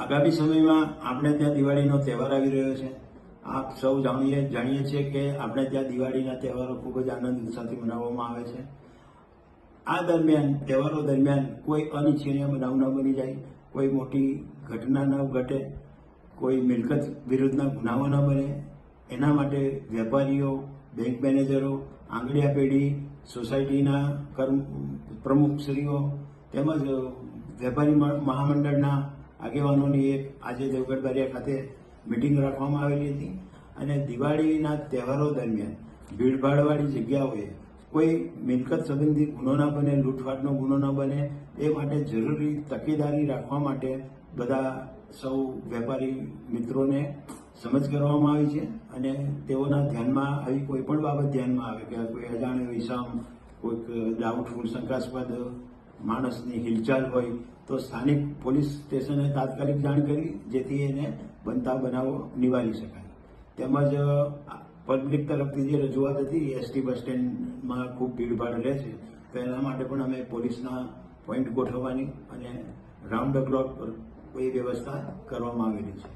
આગામી સમયમાં આપણે ત્યાં દિવાળીનો તહેવાર આવી રહ્યો છે। આપ સૌ જાણીએ છીએ કે આપણે ત્યાં દિવાળીના તહેવારો ખૂબ જ આનંદ ઉત્સાહથી મનાવવામાં આવે છે। આ દરમિયાન તહેવારો દરમિયાન કોઈ અનિચ્છનીય બનાવ ન બની જાય, કોઈ મોટી ઘટના ન ઘટે, કોઈ મિલકત વિરુદ્ધના ગુનાઓ ન બને, એના માટે વેપારીઓ, બેંક મેનેજરો, આંગડિયા પેઢી, સોસાયટીના પ્રમુખશ્રીઓ તેમજ વેપારી મહામંડળના આગેવાનોની એક આજે દેવગઢ બારિયા ખાતે મિટિંગ રાખવામાં આવેલી હતી અને દિવાળીના તહેવારો દરમિયાન ભીડભાડવાળી જગ્યાઓએ કોઈ મિલકત સંબંધી ગુનો ન બને, લૂંટફાટનો ગુનો ન બને, એ માટે જરૂરી તકેદારી રાખવા માટે બધા સૌ વેપારી મિત્રોને સમજ કરવામાં આવી છે અને તેઓના ધ્યાનમાં આવી કોઈ પણ બાબત ધ્યાનમાં આવે કે કોઈ અજાણ્યો ઇસમ, કોઈક ડાઉટફુલ શંકાસ્પદ માણસની હિલચાલ હોય તો સ્થાનિક પોલીસ સ્ટેશને તાત્કાલિક જાણ કરી જેથી એને બનતા બનાવો નિવારી શકાય। તેમજ પબ્લિક તરફથી જે રજૂઆત હતી એસટી બસ સ્ટેન્ડમાં ખૂબ ભીડભાડ રહે છે તો એના માટે પણ અમે પોલીસના પોઈન્ટ ગોઠવવાની અને રાઉન્ડ ધ ક્લોક પર કોઈ વ્યવસ્થા કરવામાં આવેલી છે।